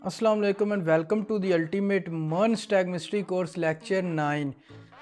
अस्सलाम वालेकुम and welcome to the ultimate MERN stack mastery course lecture 9।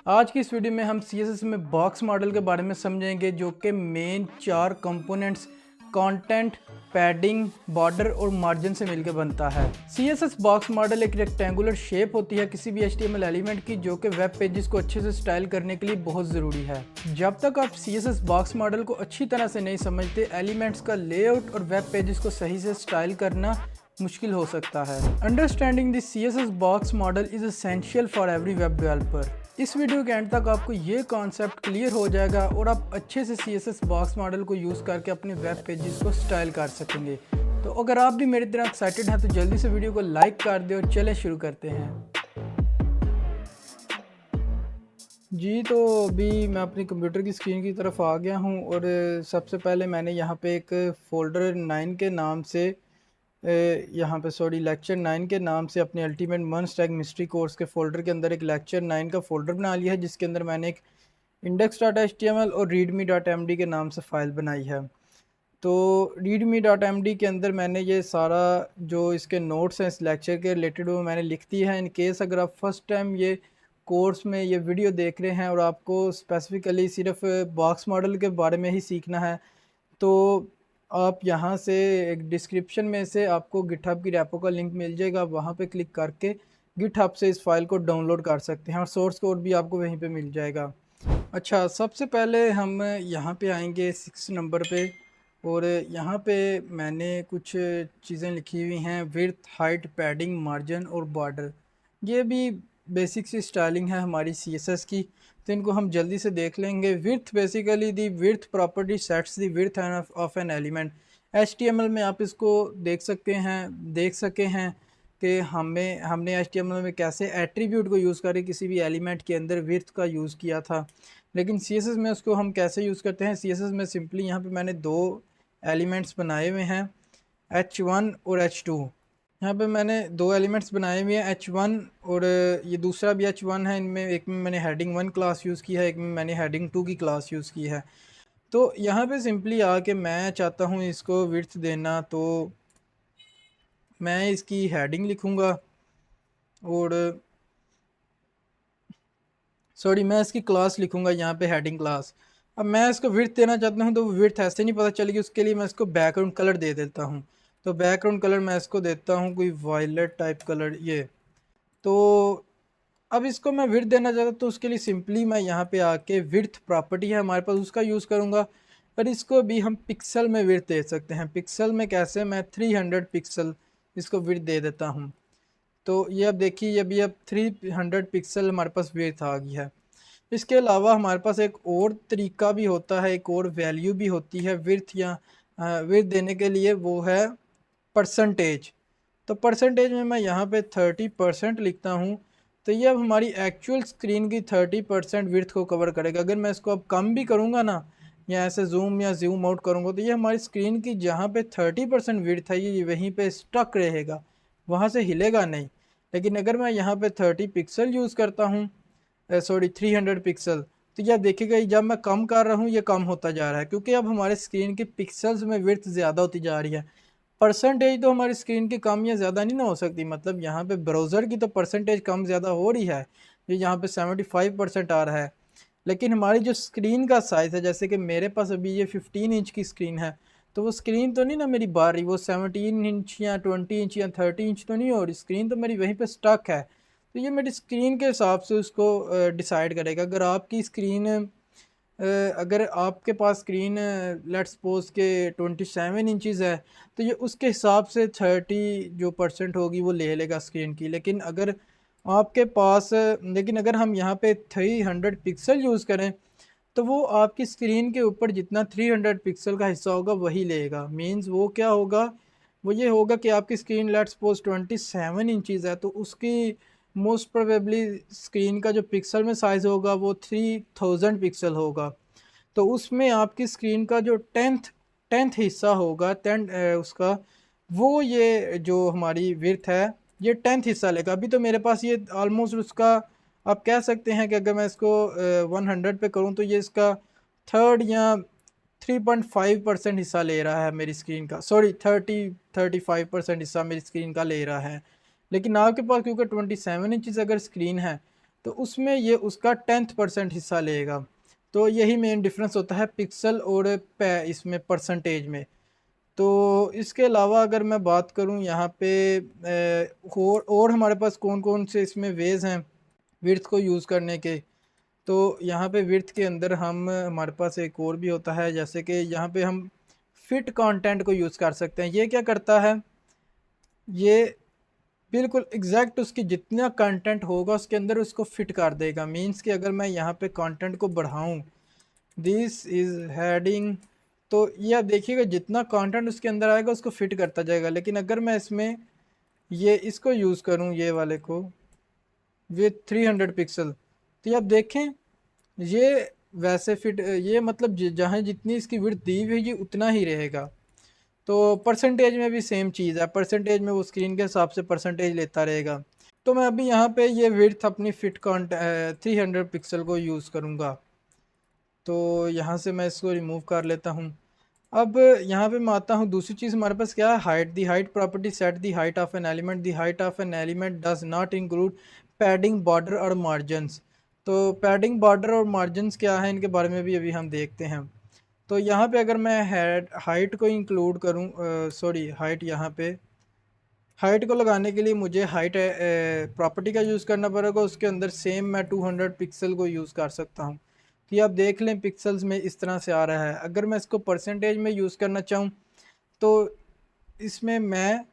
आज की इस वीडियो में हम CSS में बॉक्स मॉडल के बारे में समझेंगे, जो कि main 4 components content, padding, border और मार्जिन से मिलकर बनता है। CSS बॉक्स मॉडल एक रेक्टेंगुलर शेप होती है किसी भी HTML एलिमेंट की, जो कि वेब पेजेस को अच्छे से स्टाइल करने के लिए बहुत ज़रूरी है। जब तक आप CSS बॉक्स मॉडल को अच्छी तरह से नहीं समझते, एलिमेंट्स का लेआउट और वेब पेजेस को सही से स्टाइल करना मुश्किल हो सकता है। Understanding the CSS box model is essential for every web developer. इस वीडियो के एंड तक आपको ये कॉन्सेप्ट क्लियर हो जाएगा और आप अच्छे से CSS बॉक्स मॉडल को यूज़ करके अपने वेब पेजेस को स्टाइल कर सकेंगे। तो अगर आप भी मेरी तरह एक्साइटेड हैं तो जल्दी से वीडियो को लाइक कर दें और चले शुरू करते हैं। जी, तो अभी मैं अपनी कंप्यूटर की स्क्रीन की तरफ आ गया हूँ और सबसे पहले मैंने यहाँ पे एक फ़ोल्डर 9 के नाम से यहाँ पे लेक्चर 9 के नाम से अपने ultimate MERN stack mastery course के फ़ोल्डर के अंदर एक लेक्चर 9 का फ़ोल्डर बना लिया है, जिसके अंदर मैंने एक index.html और readme.md के नाम से फ़ाइल बनाई है। तो readme.md के अंदर मैंने ये सारा जो इसके नोट्स हैं इस लेक्चर के रिलेटेड वो मैंने लिख दी है। इन केस अगर आप फर्स्ट टाइम ये कोर्स में ये वीडियो देख रहे हैं और आपको स्पेसिफ़िकली सिर्फ बॉक्स मॉडल के बारे में ही सीखना है, तो आप यहाँ से एक डिस्क्रिप्शन में से आपको गिटहब की रेपो का लिंक मिल जाएगा, वहाँ पे क्लिक करके गिटहब से इस फाइल को डाउनलोड कर सकते हैं और सोर्स कोड भी आपको वहीं पे मिल जाएगा। अच्छा, सबसे पहले हम यहाँ पे आएंगे 6 नंबर पे और यहाँ पे मैंने कुछ चीज़ें लिखी हुई हैं, विड्थ, हाइट, पैडिंग, मार्जिन और बॉर्डर। ये भी बेसिक सी स्टाइलिंग है हमारी CSS की, तो इनको हम जल्दी से देख लेंगे। Width basically the width property sets the width of an element. HTML में आप इसको देख सके हैं कि हमने HTML में कैसे एट्रीब्यूट को यूज़ करके किसी भी एलिमेंट के अंदर विड्थ का यूज़ किया था, लेकिन CSS में उसको हम कैसे यूज़ करते हैं। CSS में सिंपली यहाँ पे मैंने दो एलिमेंट्स बनाए हुए हैं, H1 और H2। यहाँ पे मैंने दो एलिमेंट्स बनाए हुए हैं, H1 और ये दूसरा भी H1 है। इनमें एक में मैंने हेडिंग 1 क्लास यूज़ की है, एक में मैंने हेडिंग 2 की क्लास यूज़ की है। तो यहाँ पे सिंपली आके मैं चाहता हूँ इसको विड्थ देना, तो मैं इसकी हेडिंग लिखूँगा और मैं इसकी क्लास लिखूँगा यहाँ पे, हेडिंग क्लास। अब मैं इसको विड्थ देना चाहता हूँ, तो विड्थ ऐसे नहीं पता चलेगी, उसके लिए मैं इसको बैकग्राउंड कलर दे देता हूँ। तो बैकग्राउंड कलर मैं इसको देता हूँ कोई वायलेट टाइप कलर, ये। तो अब इसको मैं विड्थ देना चाहता हूँ, तो उसके लिए सिंपली मैं यहाँ पे आके विड्थ प्रॉपर्टी है हमारे पास, उसका यूज़ करूँगा। पर इसको भी हम पिक्सल में विड्थ दे सकते हैं। पिक्सल में कैसे, मैं 300 पिक्सल इसको विड्थ दे देता हूँ। तो ये अब देखिए, ये भी अब 300 पिक्सल हमारे पास विड्थ आ गई है। इसके अलावा हमारे पास एक और तरीका भी होता है, एक और वैल्यू भी होती है विड्थ या विड्थ देने के लिए, वो है परसेंटेज। तो परसेंटेज में मैं यहाँ पे 30% लिखता हूँ, तो ये अब हमारी एक्चुअल स्क्रीन की 30% विड्थ को कवर करेगा। अगर मैं इसको अब कम भी करूँगा ना, या ऐसे जूम या जूम आउट करूँगा, तो ये हमारी स्क्रीन की जहाँ पे 30% विड्थ है ये वहीं पे स्टक रहेगा, वहाँ से हिलेगा नहीं। लेकिन अगर मैं यहाँ पे 30 पिक्सल यूज़ करता हूँ, 300 पिक्सल, तो यह देखिएगा जब मैं कम कर रहा हूँ ये कम होता जा रहा है, क्योंकि अब हमारे स्क्रीन के पिक्सल्स में विड्थ ज़्यादा होती जा रही है। परसेंटेज तो हमारी स्क्रीन की कम या ज़्यादा नहीं ना हो सकती, मतलब यहाँ पे ब्राउज़र की तो परसेंटेज कम ज़्यादा हो रही है, ये यहाँ पे 75% आ रहा है। लेकिन हमारी जो स्क्रीन का साइज़ है, जैसे कि मेरे पास अभी ये 15 इंच की स्क्रीन है, तो वो स्क्रीन तो नहीं ना मेरी बाहर रही, वो 17 इंच या 20 इंच या 30 इंच तो नहीं हो रही, स्क्रीन तो मेरी वहीं पे स्टक है। तो ये मेरी स्क्रीन के हिसाब से उसको डिसाइड करेगा। अगर आपके पास स्क्रीन लेट्स सपोज के 27 इंचज़ है, तो ये उसके हिसाब से 30% होगी वो ले लेगा स्क्रीन की। लेकिन अगर हम यहाँ पे 300 पिक्सल यूज़ करें, तो वो आपकी स्क्रीन के ऊपर जितना 300 पिक्सल का हिस्सा होगा वही लेगा। मींस वो क्या होगा, वो ये होगा कि आपकी स्क्रीन लेट्स सपोज 27 इंचज़ है, तो उसकी मोस्ट प्रोबेबली स्क्रीन का जो पिक्सल में साइज़ होगा वो 3000 पिक्सल होगा। तो उसमें आपकी स्क्रीन का जो टेंथ हिस्सा होगा, उसका, वो ये जो हमारी विड्थ है ये 10th हिस्सा लेगा। अभी तो मेरे पास ये ऑलमोस्ट उसका, आप कह सकते हैं कि अगर मैं इसको 100 पे करूँ तो ये इसका थर्ड या 3.5% हिस्सा ले रहा है मेरी स्क्रीन का, सॉरी 35% हिस्सा मेरी स्क्रीन का ले रहा है। लेकिन आपके पास क्योंकि 27 इंचज़ अगर स्क्रीन है तो उसमें ये उसका 10% हिस्सा लेगा। तो यही मेन डिफरेंस होता है पिक्सल और इसमें परसेंटेज में। तो इसके अलावा अगर मैं बात करूं यहाँ पे और हमारे पास कौन कौन से इसमें वेज हैं विड्थ को यूज़ करने के। तो यहाँ पे विड्थ के अंदर हमारे पास एक और भी होता है, जैसे कि यहाँ पे हम फिट कंटेंट को यूज़ कर सकते हैं। ये क्या करता है, ये बिल्कुल एग्जैक्ट उसकी जितना कंटेंट होगा उसके अंदर उसको फिट कर देगा। मींस कि अगर मैं यहाँ पे कंटेंट को बढ़ाऊँ, दिस इज़ हेडिंग, तो ये आप देखिएगा जितना कंटेंट उसके अंदर आएगा उसको फिट करता जाएगा। लेकिन अगर मैं इसमें ये इसको यूज़ करूँ, ये वाले को विथ 300 पिक्सल, तो ये आप देखें ये वैसे फिट, ये मतलब जहाँ जितनी इसकी विड्थ दी हुई है ये उतना ही रहेगा। तो परसेंटेज में भी सेम चीज़ है, परसेंटेज में वो स्क्रीन के हिसाब से परसेंटेज लेता रहेगा। तो मैं अभी यहाँ पे ये विड्थ अपनी फिट 300 पिक्सल को यूज़ करूँगा। तो यहाँ से मैं इसको रिमूव कर लेता हूँ। अब यहाँ पे मैं आता हूँ, दूसरी चीज़ हमारे पास क्या है, height. The height property set the height of an element, the height of an element does not include padding, border और मार्जिनस। तो पैडिंग, बॉर्डर और मार्जिनस क्या है, इनके बारे में भी अभी हम देखते हैं। तो यहाँ पे अगर मैं हाइट को इंक्लूड करूँ, सॉरी हाइट, यहाँ पे हाइट को लगाने के लिए मुझे हाइट प्रॉपर्टी का यूज़ करना पड़ेगा। उसके अंदर सेम मैं 200 पिक्सल को यूज़ कर सकता हूँ। तो ये आप देख लें पिक्सल्स में इस तरह से आ रहा है। अगर मैं इसको परसेंटेज में यूज़ करना चाहूँ तो इसमें मैं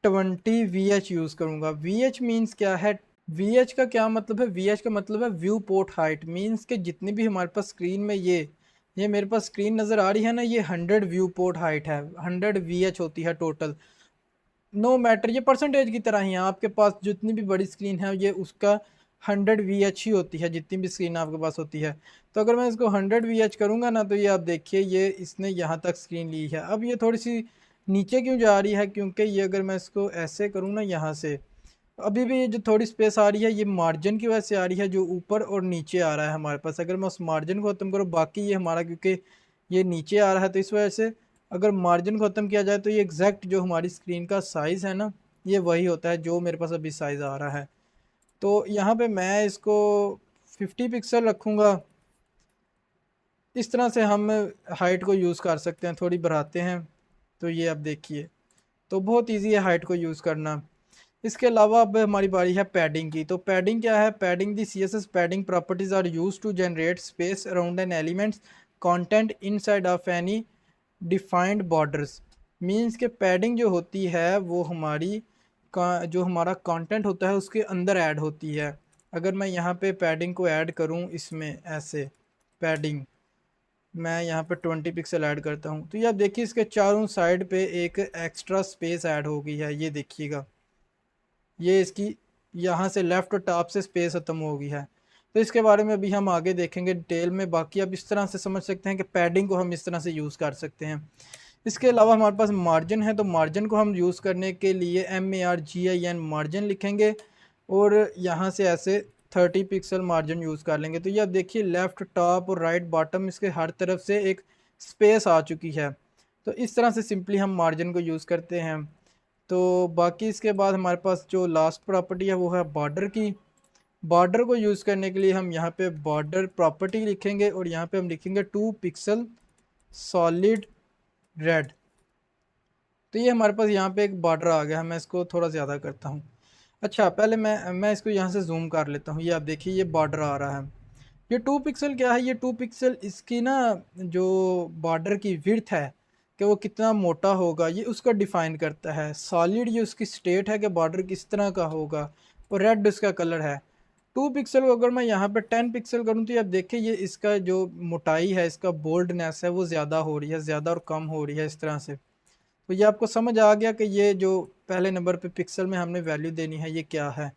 20 VH यूज़ करूँगा। VH मीन्स क्या है, VH का क्या मतलब है, VH का मतलब है व्यू पोर्ट हाइट। मीन्स के जितनी भी हमारे पास स्क्रीन में ये मेरे पास स्क्रीन नज़र आ रही है ना, ये 100 व्यू पोर्ट हाइट है, 100 VH होती है टोटल। नो मैटर, ये परसेंटेज की तरह ही है, आपके पास जितनी भी बड़ी स्क्रीन है ये उसका 100 VH ही होती है, जितनी भी स्क्रीन आपके पास होती है। तो अगर मैं इसको 100 VH करूँगा ना, तो ये आप देखिए ये इसने यहाँ तक स्क्रीन ली है। अब ये थोड़ी सी नीचे क्यों जा रही है, क्योंकि ये अगर मैं इसको ऐसे करूँ ना यहाँ से, अभी भी ये जो थोड़ी स्पेस आ रही है ये मार्जिन की वजह से आ रही है, जो ऊपर और नीचे आ रहा है हमारे पास। अगर मैं उस मार्जिन को ख़त्म करूँ, बाकी ये हमारा क्योंकि ये नीचे आ रहा है तो इस वजह से अगर मार्जिन को ख़त्म किया जाए तो ये एग्जैक्ट जो हमारी स्क्रीन का साइज़ है ना, ये वही होता है जो मेरे पास अभी साइज़ आ रहा है। तो यहाँ पे मैं इसको 50 पिक्सल रखूँगा। इस तरह से हम हाइट को यूज़ कर सकते हैं। थोड़ी बढ़ाते हैं तो ये अब देखिए, तो बहुत इजी है हाइट को यूज़ करना। इसके अलावा अब हमारी बारी है पैडिंग की। तो पैडिंग क्या है, padding the CSS padding properties are used to generate space around an elements content inside of any defined borders. Means के पैडिंग जो होती है वो हमारी जो हमारा कंटेंट होता है उसके अंदर ऐड होती है। अगर मैं यहाँ पे पैडिंग को ऐड करूँ, इसमें ऐसे पैडिंग मैं यहाँ पे 20 पिक्सल ऐड करता हूँ, तो ये आप देखिए इसके चारों साइड पे एक एक्स्ट्रा स्पेस ऐड हो गई है। ये देखिएगा, ये इसकी यहाँ से लेफ़्ट और टॉप से स्पेस ख़त्म हो गई है। तो इसके बारे में अभी हम आगे देखेंगे डिटेल में। बाकी आप इस तरह से समझ सकते हैं कि पैडिंग को हम इस तरह से यूज़ कर सकते हैं। इसके अलावा हमारे पास मार्जिन है, तो मार्जिन को हम यूज़ करने के लिए MARGIN मार्जिन लिखेंगे और यहाँ से ऐसे 30 पिक्सल मार्जिन यूज़ कर लेंगे। तो ये आप देखिए लेफ़्ट, टॉप और राइट, बॉटम, इसके हर तरफ से एक स्पेस आ चुकी है। तो इस तरह से सिंपली हम मार्जिन को यूज़ करते हैं। तो बाकी इसके बाद हमारे पास जो लास्ट प्रॉपर्टी है वो है बॉर्डर की। बॉर्डर को यूज़ करने के लिए हम यहाँ पे बॉर्डर प्रॉपर्टी लिखेंगे और यहाँ पे हम लिखेंगे 2 पिक्सल सॉलिड रेड। तो ये हमारे पास यहाँ पे एक बॉर्डर आ गया है। मैं इसको थोड़ा ज़्यादा करता हूँ। अच्छा, पहले मैं इसको यहाँ से जूम कर लेता हूँ। ये आप देखिए ये बॉर्डर आ रहा है। ये 2 पिक्सल क्या है, ये 2 पिक्सल इसकी ना जो बॉर्डर की विड्थ है कि वो कितना मोटा होगा ये उसका डिफ़ाइन करता है। सॉलिड ये उसकी स्टेट है कि बॉर्डर किस तरह का होगा, और रेड उसका कलर है। 2 पिक्सल को अगर मैं यहाँ पे 10 पिक्सल करूँ तो ये आप देखिए ये इसका जो मोटाई है, इसका बोल्डनेस है वो ज़्यादा हो रही है, ज़्यादा और कम हो रही है इस तरह से। तो ये आपको समझ आ गया कि ये जो पहले नंबर पे पिक्सल में हमने वैल्यू देनी है ये क्या है।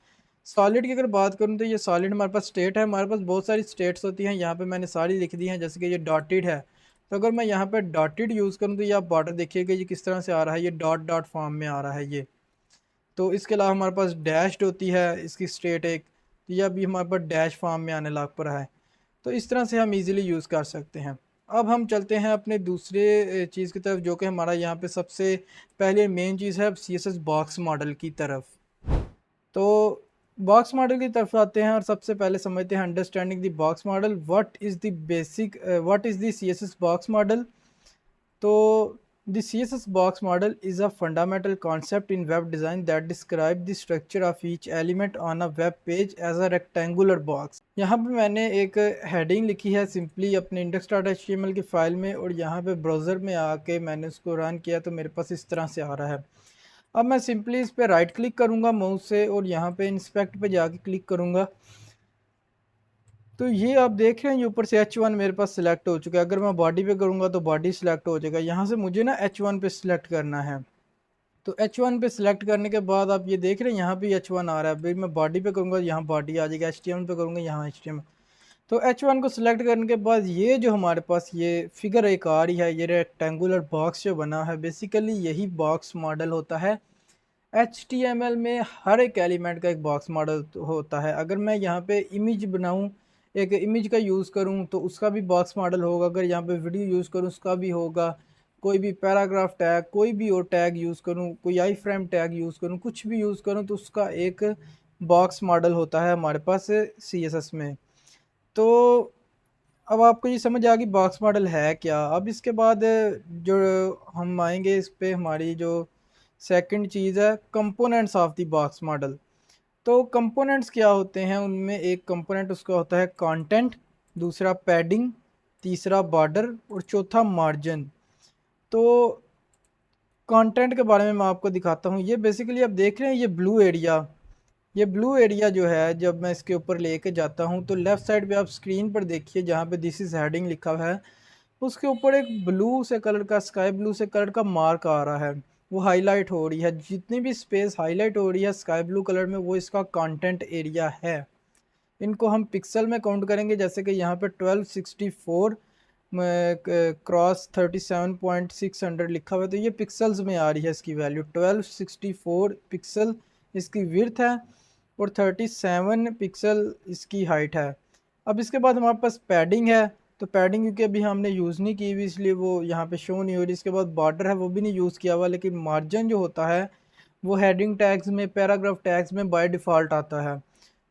सॉलिड की अगर बात करूँ तो ये सॉलिड हमारे पास स्टेट है। हमारे पास बहुत सारी स्टेट्स होती हैं, यहाँ पे मैंने सारी लिख दी हैं। जैसे कि ये डॉटेड है, तो अगर मैं यहाँ पे डॉटेड यूज़ करूँ तो ये आप बॉर्डर देखिएगा ये किस तरह से आ रहा है, ये डॉट डॉट फॉर्म में आ रहा है ये। तो इसके अलावा हमारे पास डैश्ड होती है इसकी स्टेट एक, तो ये अभी हमारे पास डैश फॉर्म में आने लग पड़ा है। तो इस तरह से हम ईज़िली यूज़ कर सकते हैं। अब हम चलते हैं अपने दूसरे चीज़ की तरफ, जो कि हमारा यहाँ पे सबसे पहले मेन चीज़ है CSS बॉक्स मॉडल की तरफ। तो बॉक्स मॉडल की तरफ आते हैं और सबसे पहले समझते हैं understanding the box model. What is the CSS box model. तो the CSS box model is a fundamental concept in web design that describe the structure of each element on a web page as a rectangular box। यहाँ पे मैंने एक heading लिखी है simply अपने index.html की file में, और यहाँ पे ब्राउज़र में आके मैंने उसको रन किया तो मेरे पास इस तरह से आ रहा है। अब मैं सिंपली इस पर राइट क्लिक करूँगा माउस से और यहाँ पे इंस्पेक्ट पे जाके क्लिक करूँगा, तो ये आप देख रहे हैं ये ऊपर से H1 मेरे पास सिलेक्ट हो चुका है। अगर मैं बॉडी पे करूँगा तो बॉडी सिलेक्ट हो जाएगा। यहाँ से मुझे ना H1 पे सिलेक्ट करना है। तो H1 पे सिलेक्ट करने के बाद आप ये देख रहे हैं यहाँ पे H1 आ रहा है। फिर मैं बॉडी पे करूँगा यहाँ बॉडी आ जाएगा, HTML पे करूँगा यहाँ HTML। तो H1 को सिलेक्ट करने के बाद ये जो हमारे पास ये फिगर एक आ रही है, ये रेक्टेंगुलर बॉक्स जो बना है, बेसिकली यही बॉक्स मॉडल होता है। HTML में हर एक एलिमेंट का एक बॉक्स मॉडल होता है। अगर मैं यहाँ पे इमेज बनाऊँ, एक इमेज का यूज़ करूँ तो उसका भी बॉक्स मॉडल होगा। अगर यहाँ पे वीडियो यूज़ करूँ उसका भी होगा। कोई भी पैराग्राफ टैग, कोई भी और टैग यूज़ करूँ, कोई आई फ्रेम टैग यूज़ करूँ, कुछ भी यूज़ करूँ तो उसका एक बॉक्स मॉडल होता है हमारे पास CSS में। तो अब आपको ये समझ आ गई बॉक्स मॉडल है क्या। अब इसके बाद जो हम आएंगे इस पे, हमारी जो सेकंड चीज़ है components of the box model. तो कंपोनेंट्स क्या होते हैं, उनमें एक कंपोनेंट उसका होता है कंटेंट, दूसरा पैडिंग, तीसरा बॉर्डर और चौथा मार्जिन। तो कंटेंट के बारे में मैं आपको दिखाता हूँ। ये बेसिकली आप देख रहे हैं ये ब्लू एरिया जो है, जब मैं इसके ऊपर लेके जाता हूँ तो लेफ़्ट साइड पे आप स्क्रीन पर देखिए जहाँ पे दिस इज़ हेडिंग लिखा हुआ है, उसके ऊपर एक ब्लू से कलर का, स्काई ब्लू से कलर का मार्क आ रहा है। वो हाईलाइट हो रही है, जितनी भी स्पेस हाईलाइट हो रही है स्काई ब्लू कलर में, वो इसका कंटेंट एरिया है। इनको हम पिक्सल में काउंट करेंगे, जैसे कि यहाँ पे 1264 क्रॉस 37.600 लिखा हुआ है, तो ये पिक्सल्स में आ रही है इसकी वैल्यू। 1264 पिक्सल इसकी विड्थ है और 37 पिक्सल इसकी हाइट है। अब इसके बाद हमारे पास पैडिंग है, तो पैडिंग क्योंकि अभी हमने यूज़ नहीं की हुई इसलिए वो यहाँ पे शो नहीं हो रही। इसके बाद बॉर्डर है, वो भी नहीं यूज़ किया हुआ, लेकिन मार्जिन जो होता है वो हेडिंग टैग्स में, पैराग्राफ टैग्स में बाय डिफ़ॉल्ट आता है।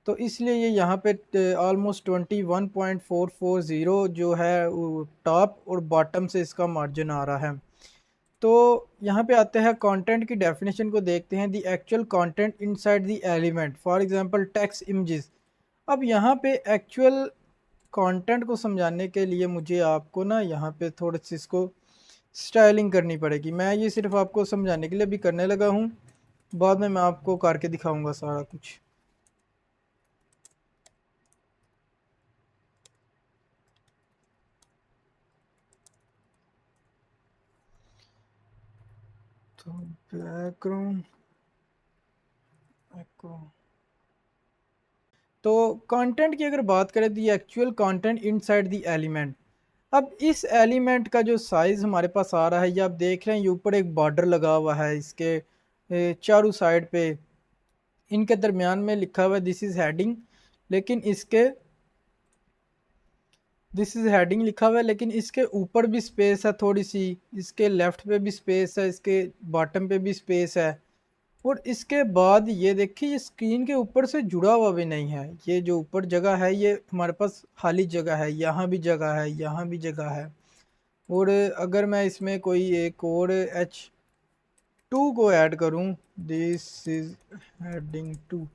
तो इसलिए ये यहाँ पे ऑलमोस्ट 21.440 जो है टॉप और बॉटम से इसका मार्जिन आ रहा है। तो यहाँ पे आते हैं कंटेंट की डेफिनेशन को देखते हैं। The actual content inside the element, for example text images. अब यहाँ पे एक्चुअल कंटेंट को समझाने के लिए मुझे आपको ना यहाँ पे थोड़ी सी इसको स्टाइलिंग करनी पड़ेगी। मैं ये सिर्फ आपको समझाने के लिए भी करने लगा हूँ, बाद में मैं आपको करके दिखाऊंगा सारा कुछ। तो बैकग्राउंड तो कंटेंट की अगर बात करें, the actual content inside the element. अब इस एलिमेंट का जो साइज़ हमारे पास आ रहा है, ये आप देख रहे हैं, ये ऊपर एक बॉर्डर लगा हुआ है, इसके चारों साइड पे इनके दरमियान में लिखा हुआ है दिस इज़ हेडिंग, लेकिन इसके दिस इज़ हेडिंग लिखा हुआ है, लेकिन इसके ऊपर भी स्पेस है थोड़ी सी, इसके लेफ़्ट पे भी स्पेस है, इसके बॉटम पे भी स्पेस है। और इसके बाद ये देखिए ये स्क्रीन के ऊपर से जुड़ा हुआ भी नहीं है। ये जो ऊपर जगह है ये हमारे पास खाली जगह है, यहाँ भी जगह है, यहाँ भी जगह है। और अगर मैं इसमें कोई एक और H2 को ऐड करूँ, दिस इज हेडिंग 2,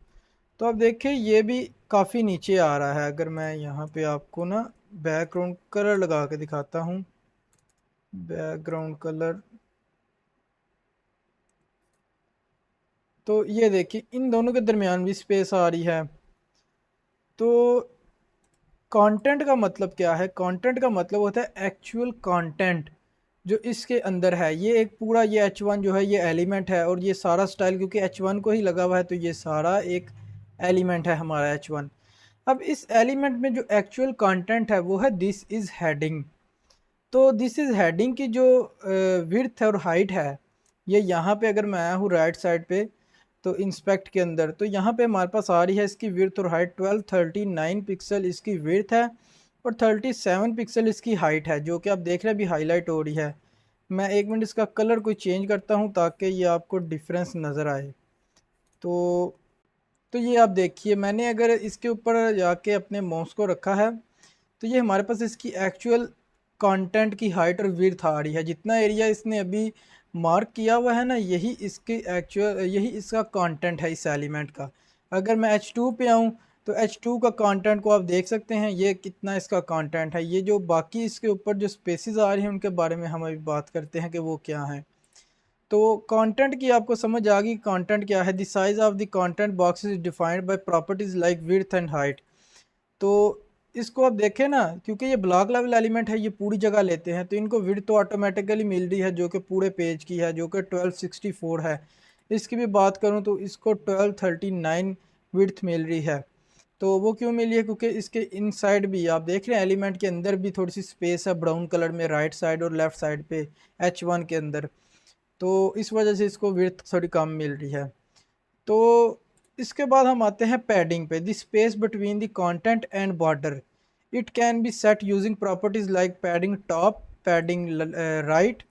तो अब देखिए ये भी काफ़ी नीचे आ रहा है। अगर मैं यहाँ पे आपको ना बैकग्राउंड कलर लगा के दिखाता हूँ, बैकग्राउंड कलर, तो ये देखिए इन दोनों के दरमियान भी स्पेस आ रही है। तो कंटेंट का मतलब क्या है, कंटेंट का मतलब होता है एक्चुअल कंटेंट जो इसके अंदर है। ये एक पूरा ये H1 जो है ये एलिमेंट है, और ये सारा स्टाइल क्योंकि H1 को ही लगा हुआ है, तो ये सारा एक एलिमेंट है हमारा H1। अब इस एलिमेंट में जो एक्चुअल कंटेंट है वो है दिस इज़ हेडिंग। तो दिस इज़ हेडिंग की जो विड्थ और हाइट है, ये यहाँ पे अगर मैं आया हूँ राइट साइड पे, तो इंस्पेक्ट के अंदर, तो यहाँ पे हमारे पास आ रही है इसकी विड्थ और हाइट 1239 पिक्सल इसकी विड्थ है और 37 पिक्सल इसकी हाइट है, जो कि आप देख रहे हैं अभी हाईलाइट हो रही है। मैं 1 मिनट इसका कलर कोई चेंज करता हूँ ताकि ये आपको डिफरेंस नज़र आए। तो ये आप देखिए, मैंने अगर इसके ऊपर जाके अपने माउस को रखा है तो ये हमारे पास इसकी एक्चुअल कंटेंट की हाइट और विड्थ आ रही है। जितना एरिया इसने अभी मार्क किया हुआ है ना, यही इसकी एक्चुअल, यही इसका कंटेंट है इस एलिमेंट का। अगर मैं H2 पे आऊँ तो H2 का कंटेंट को आप देख सकते हैं, ये कितना इसका कंटेंट है। ये जो बाकी इसके ऊपर जो स्पेसिस आ रही हैं उनके बारे में हम अभी बात करते हैं कि वो क्या हैं। तो कंटेंट की आपको समझ आ गई, कंटेंट क्या है। The size of the content box is defined by properties like width and height. तो इसको आप देखें ना, क्योंकि ये ब्लॉक लेवल एलिमेंट है, ये पूरी जगह लेते हैं, तो इनको विड्थ तो ऑटोमेटिकली मिल रही है जो कि पूरे पेज की है, जो कि 1264 है। इसकी भी बात करूं तो इसको 1239 विड्थ मिल रही है। तो वो क्यों मिली है, क्योंकि इसके इनसाइड भी आप देख रहे हैं एलिमेंट के अंदर भी थोड़ी सी स्पेस है ब्राउन कलर में, राइट साइड और लेफ्ट साइड पे H1 के अंदर। तो इस वजह से इसको विड्थ थोड़ी कम मिल रही है। तो इसके बाद हम आते हैं पैडिंग पे। The space between the content and border, it can be set using properties like padding top, padding right,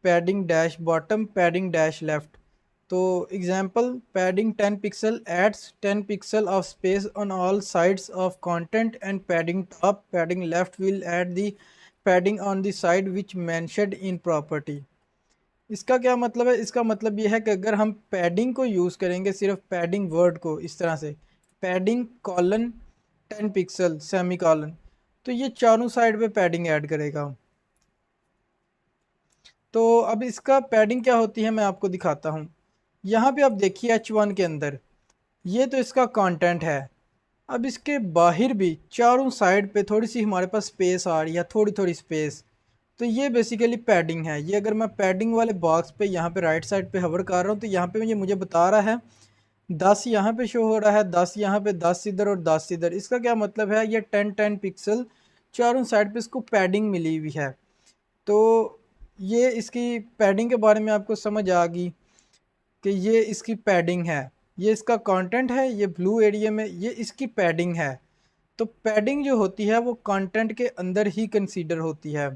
padding dash bottom, padding dash left. तो example, padding 10 pixel adds 10 pixel of space on all sides of content and padding top, padding left will add the padding on the side which mentioned in property. इसका क्या मतलब है, इसका मतलब ये है कि अगर हम पैडिंग को यूज़ करेंगे, सिर्फ पैडिंग वर्ड को इस तरह से, padding colon 10 pixel semi colon, तो ये चारों साइड पे पैडिंग ऐड करेगा। तो अब इसका पैडिंग क्या होती है मैं आपको दिखाता हूँ। यहाँ पे आप देखिए H1 के अंदर ये तो इसका कंटेंट है। अब इसके बाहर भी चारों साइड पे थोड़ी सी हमारे पास स्पेस आ रही है, थोड़ी थोड़ी स्पेस। तो ये बेसिकली पैडिंग है। ये अगर मैं पैडिंग वाले बॉक्स पे यहाँ पे राइट साइड पे हवर कर रहा हूँ तो यहाँ पे ये मुझे बता रहा है 10 यहाँ पे शो हो रहा है, 10 यहाँ पे, 10 इधर और 10 इधर। इसका क्या मतलब है, ये 10 पिक्सल चारों साइड पे इसको पैडिंग मिली हुई है। तो ये इसकी पैडिंग के बारे में आपको समझ आ गई कि ये इसकी पैडिंग है। ये इसका कंटेंट है, ये ब्लू एरिया में ये इसकी पैडिंग है। तो पैडिंग जो होती है वो कंटेंट के अंदर ही कंसीडर होती है।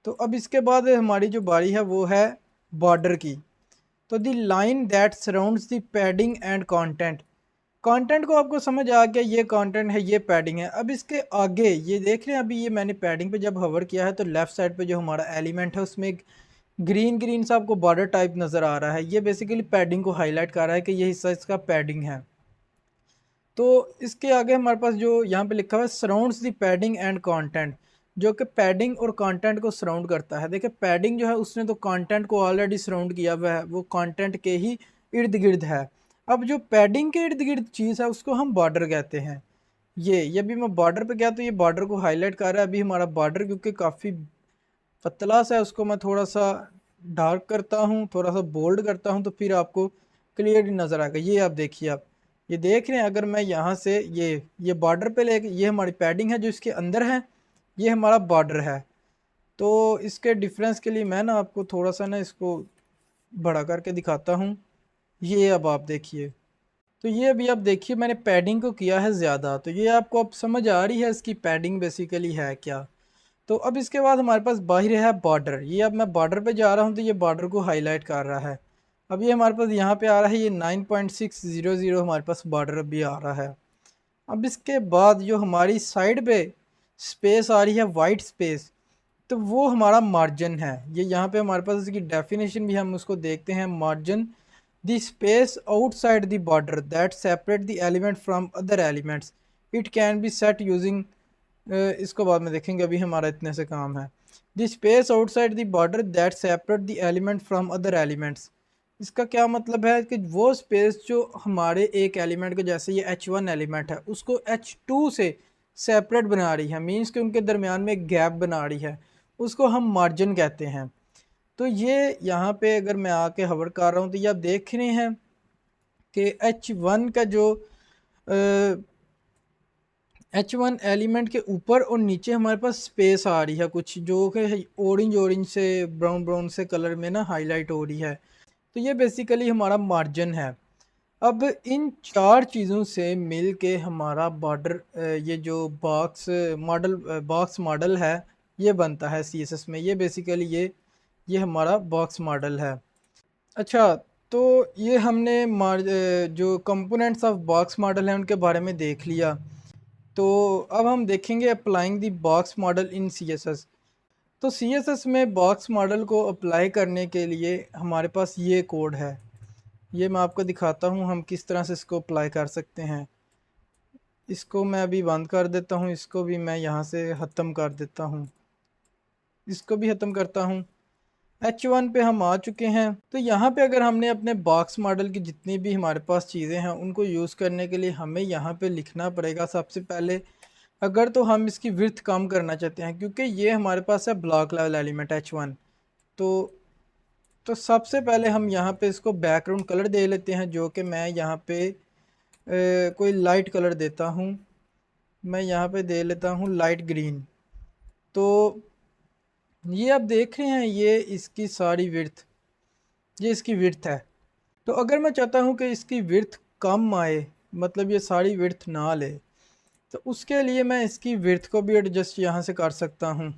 तो अब इसके बाद हमारी जो बारी है वो है बॉर्डर की। तो the line that surrounds the padding and content, content को आपको समझ आ गया, ये कंटेंट है, ये पैडिंग है। अब इसके आगे ये देख रहे हैं, अभी ये मैंने पैडिंग पे जब हवर किया है तो लेफ्ट साइड पे जो हमारा एलिमेंट है उसमें एक ग्रीन ग्रीन सा आपको बॉर्डर टाइप नज़र आ रहा है। ये बेसिकली पैडिंग को हाईलाइट कर रहा है कि ये हिस्सा इसका पैडिंग है। तो इसके आगे हमारे पास जो यहाँ पे लिखा हुआ है surrounds the padding and content, जो कि पैडिंग और कंटेंट को सराउंड करता है। देखिए पैडिंग जो है उसने तो कंटेंट को ऑलरेडी सराउंड किया हुआ है, वो कंटेंट के ही इर्द गिर्द है। अब जो पैडिंग के इर्द गिर्द चीज़ है उसको हम बॉर्डर कहते हैं। ये अभी मैं बॉर्डर पे गया तो ये बॉर्डर को हाईलाइट कर रहा है। अभी हमारा बॉर्डर क्योंकि काफ़ी पतला सा है, उसको मैं थोड़ा सा डार्क करता हूँ, थोड़ा सा बोल्ड करता हूँ, तो फिर आपको क्लियर नज़र आएगा। ये आप देखिए, आप ये देख रहे हैं, अगर मैं यहाँ से ये बॉर्डर पे लेके, ये हमारी पैडिंग है जो इसके अंदर है, ये हमारा बॉर्डर है। तो इसके डिफरेंस के लिए मैं ना आपको थोड़ा सा ना इसको बड़ा करके दिखाता हूँ। ये अब आप देखिए, तो ये अभी आप देखिए मैंने पैडिंग को किया है ज़्यादा, तो ये आपको अब समझ आ रही है इसकी पैडिंग बेसिकली है क्या। तो अब इसके बाद हमारे पास बाहर है बॉर्डर। ये अब मैं बॉर्डर पे जा रहा हूँ तो ये बॉर्डर को हाईलाइट कर रहा है। अब ये हमारे पास यहाँ पे आ रहा है, ये 9.600 हमारे पास बॉर्डर अभी आ रहा है। अब इसके बाद जो हमारी साइड पे स्पेस आ रही है, वाइट स्पेस, तो वो हमारा मार्जिन है। ये यहाँ पे हमारे पास इसकी डेफिनेशन भी हम उसको देखते हैं। Margin the space outside the border that separate the element from other elements, it can be set using, इसको बाद में देखेंगे, अभी हमारा इतने से काम है। The space outside the border that separate the element from other elements, इसका क्या मतलब है कि वो स्पेस जो हमारे एक एलिमेंट को, जैसे ये H1 एलिमेंट है, उसको H2 से सेपरेट बना रही है, मीन्स कि उनके दरमियान में एक गैप बना रही है, उसको हम मार्जिन कहते हैं। तो ये यहाँ पे अगर मैं आके हवर कर रहा हूँ तो ये आप देख रहे हैं कि H1 का जो H1 एलिमेंट के ऊपर और नीचे हमारे पास स्पेस आ रही है कुछ, जो कि ऑरेंज ऑरेंज से ब्राउन ब्राउन से कलर में ना हाईलाइट हो रही है। तो ये बेसिकली हमारा मार्जिन है। अब इन चार चीज़ों से मिल के हमारा बॉर्डर ये जो बॉक्स मॉडल है ये बनता है सीएसएस में। ये बेसिकली ये हमारा बॉक्स मॉडल है। अच्छा, तो ये हमने जो कंपोनेंट्स ऑफ बॉक्स मॉडल हैं उनके बारे में देख लिया। तो अब हम देखेंगे applying the box model in CSS. तो सीएसएस में बॉक्स मॉडल को अप्लाई करने के लिए हमारे पास ये कोड है। ये मैं आपको दिखाता हूँ हम किस तरह से इसको अप्लाई कर सकते हैं। इसको मैं अभी बंद कर देता हूँ, इसको भी मैं यहाँ से ख़त्म कर देता हूँ, इसको भी ख़त्म करता हूँ। H1 पे हम आ चुके हैं। तो यहाँ पे अगर हमने अपने बॉक्स मॉडल की जितनी भी हमारे पास चीज़ें हैं उनको यूज़ करने के लिए हमें यहाँ पे लिखना पड़ेगा सबसे पहले। अगर तो हम इसकी विड्थ कम करना चाहते हैं क्योंकि ये हमारे पास है ब्लॉक लेवल एलिमेंट H1। तो सबसे पहले हम यहाँ पे इसको बैकग्राउंड कलर दे लेते हैं, जो कि मैं यहाँ पे कोई लाइट कलर देता हूँ। मैं यहाँ पे दे लेता हूँ लाइट ग्रीन। तो ये आप देख रहे हैं ये इसकी सारी विड्थ, ये इसकी विड्थ है। तो अगर मैं चाहता हूँ कि इसकी विड्थ कम आए, मतलब ये सारी विड्थ ना ले, तो उसके लिए मैं इसकी विड्थ को भी एडजस्ट यहाँ से कर सकता हूँ।